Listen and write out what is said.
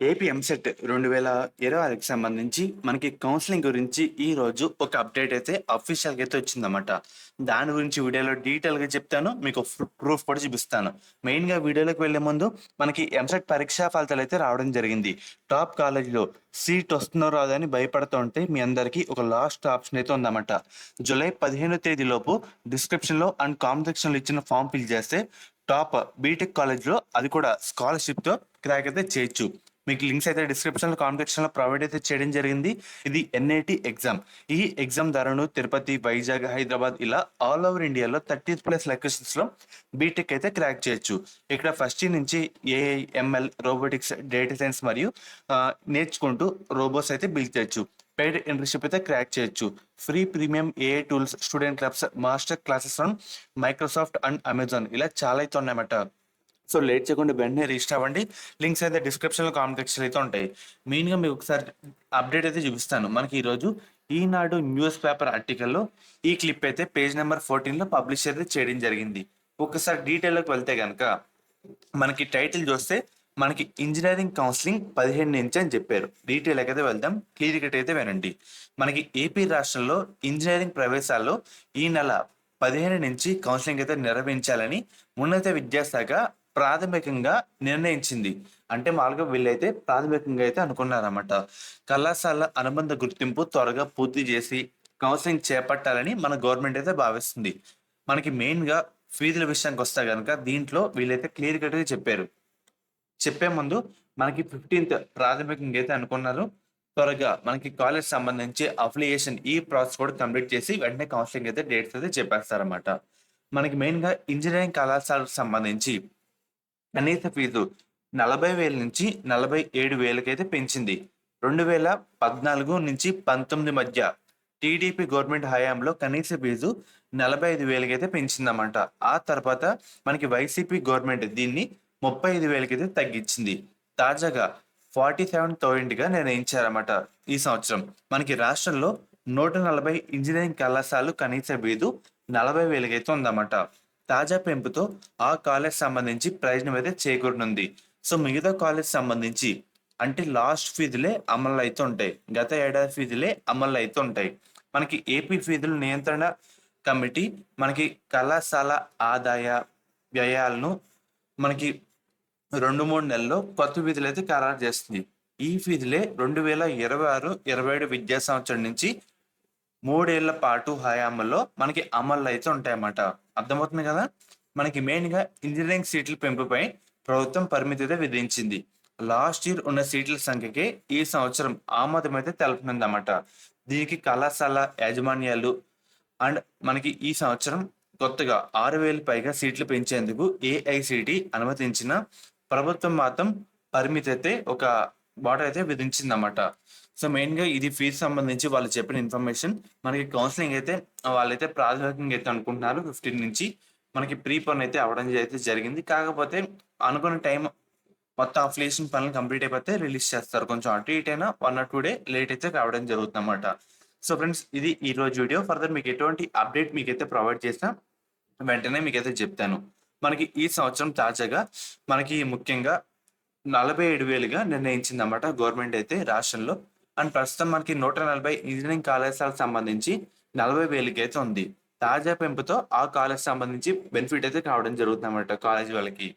AP EAMCET 2026కి సంబంధించి మనకి counselling గురించి ఈ రోజు ఒక అప్డేట్ అయితే అఫీషియల్‌గా అయితే వచ్చిందన్నమాట. దాని గురించి వీడియోలో డీటెయిల్‌గా చెప్తాను. మీకు ప్రూఫ్ కూడా చూపిస్తాను. మెయిన్‌గా వీడియోలోకి వెళ్ళే ముందు మనకి ఎంసెట్ పరీక్షా ఫలితాలైతే రావడం జరిగింది. టాప్ కాలేజీలో సీట్ వస్తుందో రాదో అని భయపడుతూ ఉంటే మీ అందరికీ ఒక లాస్ట్ ఆప్షన్ అయితే ఉందన్నమాట. జూలై 15వ తేదీలోపు డిస్క్రిప్షన్‌లో అండ్ కామెంట్ సెక్షన్‌లో ఇచ్చిన ఫామ్ ఫిల్ చేస్తే టాప్ బీటెక్ కాలేజ్‌లో అది కూడా స్కాలర్‌షిప్‌తో క్రాక్ అయితే చేయొచ్చు. మీకు లింక్స్ అయితే డిస్క్రిప్షన్‌లో, కామెంట్ సెక్షన్‌లో ప్రొవైడ్ అయితే చేయడం జరిగింది. ఇది ఎన్ఐటీ ఎగ్జామ్. ఈ ఎగ్జామ్ ద్వారాను తిరుపతి, వైజాగ్, హైదరాబాద్ ఇలా ఆల్ ఓవర్ ఇండియాలో 30+ లొకేషన్స్‌లో బీటెక్ అయితే క్రాక్ చేయొచ్చు. ఇక్కడ ఫస్ట్ ఇయర్ నుంచి AI, ML, robotics, data science మరియు నేర్చుకుంటూ రోబోట్స్ అయితే బిల్డ్ చేయొచ్చు. పెయిడ్ ఇంటర్న్‌షిప్ అయితే క్రాక్ చేయొచ్చు. Free premium AI tools, student clubs, master classes from Microsoft and Amazon ఇలా చాలా అయితే ఉన్నాయన్నమాట. సో లేట్ చేయకుండా వెంటనే రిజిస్టర్ అవ్వండి. లింక్స్ అయితే డిస్క్రిప్షన్‌లో, కామెంట్ సెక్షన్‌లో అయితే ఉంటాయి. మెయిన్‌గా మీకు ఒకసారి అప్డేట్ అయితే చూపిస్తాను. మనకి ఈరోజు ఈనాడు న్యూస్ పేపర్ ఆర్టికల్‌లో ఈ క్లిప్ అయితే పేజ్ నెంబర్ 14లో పబ్లిష్ అయితే చేయడం జరిగింది. ఒకసారి డీటెయిల్‌లోకి వెళ్తే గనక మనకి టైటిల్ చూస్తే మనకి ఇంజినీరింగ్ కౌన్సిలింగ్ 15 నుంచి అని చెప్పారు. డీటెయిల్‌లోకి అయితే వెళ్దాం. క్లియర్ కట్ అయితే వినండి. మనకి ఏపీ రాష్ట్రంలో ఇంజినీరింగ్ ప్రవేశాల్లో ఈ నెల 15 నుంచి కౌన్సిలింగ్ అయితే నిర్వహించాలని ఉన్నత విద్యాశాఖ ప్రాథమికంగా నిర్ణయించింది. అంటే మామూలుగా వీళ్ళైతే ప్రాథమికంగా అయితే అనుకున్నారన్నమాట. కళాశాల అనుబంధ గుర్తింపు త్వరగా పూర్తి చేసి కౌన్సిలింగ్ చేపట్టాలని మన గవర్నమెంట్ అయితే భావిస్తుంది. మనకి మెయిన్‌గా ఫీజుల విషయానికి వస్తే గనక దీంట్లో వీళ్ళైతే క్లియర్ కట్‌గా చెప్పారు. చెప్పే ముందు మనకి 15థ్ ప్రాథమికంగా అయితే అనుకున్నారు. త్వరగా మనకి కాలేజ్ సంబంధించి అఫిలియేషన్ ఈ ప్రాసెస్ కూడా కంప్లీట్ చేసి వెంటనే కౌన్సిలింగ్ అయితే డేట్స్ అయితే చెప్పేస్తారన్నమాట. మనకి మెయిన్‌గా ఇంజినీరింగ్ కళాశాలకు సంబంధించి కనీస ఫీజు 40,000 నుంచి 47,000కైతే పెంచింది. 2014-19 మధ్య టీడీపీ గవర్నమెంట్ హయాంలో కనీస ఫీజు 45,000కైతే పెంచిందన్నమాట. ఆ తర్వాత మనకి వైసీపీ గవర్నమెంట్ దీన్ని 35,000కైతే తగ్గించింది. తాజాగా 47,000గా నిర్ణయించారన్నమాట ఈ సంవత్సరం. మనకి రాష్ట్రంలో 140 ఇంజినీరింగ్ కళాశాలలు కనీస ఫీజు 40,000కైతే ఉందన్నమాట. తాజా పెంపుతో ఆ కాలేజ్ సంబంధించి ప్రయోజనం అయితే చేకూరనుంది. సో మిగతా కాలేజ్ సంబంధించి అంటే లాస్ట్ ఫీజులే అమల్లో అయితే ఉంటాయి. గత ఏడాది ఫీజులే అమల్లో అయితే ఉంటాయి. మనకి ఏపీ ఫీజుల నియంత్రణ కమిటీ మనకి కళాశాల ఆదాయ వ్యయాలను మనకి 2, 3 నెలల్లో కొత్త ఫీజులైతే ఖరారు చేస్తుంది. ఈ ఫీజులే 2026, 27 విద్యా సంవత్సరం నుంచి 3 ఏళ్ల పాటు హయాంలో మనకి అమల్లో అయితే ఉంటాయన్నమాట. అర్థమవుతుంది కదా! మనకి మెయిన్‌గా ఇంజినీరింగ్ సీట్ల పెంపుపై ప్రభుత్వం పరిమితి అయితే విధించింది. లాస్ట్ ఇయర్ ఉన్న సీట్ల సంఖ్యకే ఈ సంవత్సరం ఆమోదం అయితే తెలుపనుందన్నమాట. దీనికి కళాశాల యాజమాన్యాలు అండ్ మనకి ఈ సంవత్సరం కొత్తగా 6,000 పైగా సీట్లు పెంచేందుకు ఏఐసీటీ అనుమతించిన ప్రభుత్వం మాత్రం పరిమితి అయితే ఒక బార్డర్ అయితే విధించిందన్నమాట. సో మెయిన్‌గా ఇది ఫీజ్ సంబంధించి వాళ్ళు చెప్పిన ఇన్ఫర్మేషన్. మనకి కౌన్సిలింగ్ అయితే వాళ్ళైతే ప్రాథమికంగా అయితే అనుకుంటున్నారు 15 నుంచి. మనకి ప్రీపోన్ అయితే అవ్వడం అయితే జరిగింది. కాకపోతే అనుకున్న టైం మొత్తం అఫిలియేషన్ పనులు కంప్లీట్ అయిపోతే రిలీజ్ చేస్తారు. కొంచెం అటు ఇటు అయినా 1 ఆర్ 2 డే లేట్ అయితే కావడం జరుగుతుందన్నమాట. సో ఫ్రెండ్స్ ఇది ఈరోజు వీడియో. ఫర్దర్ మీకు ఎటువంటి అప్డేట్ మీకైతే ప్రొవైడ్ చేసినా వెంటనే మీకైతే చెప్తాను. మనకి ఈ సంవత్సరం తాజాగా మనకి ముఖ్యంగా 47,000గా నిర్ణయించిందన్నమాట గవర్నమెంట్ అయితే రాష్ట్రంలో. అండ్ ప్రస్తుతం మనకి 140 ఇంజినీరింగ్ కళాశాలకు సంబంధించి 40,000కి అయితే ఉంది. తాజా పెంపుతో ఆ కాలేజ్ సంబంధించి బెనిఫిట్ అయితే కావడం జరుగుతుందన్నమాట కాలేజీ వాళ్ళకి.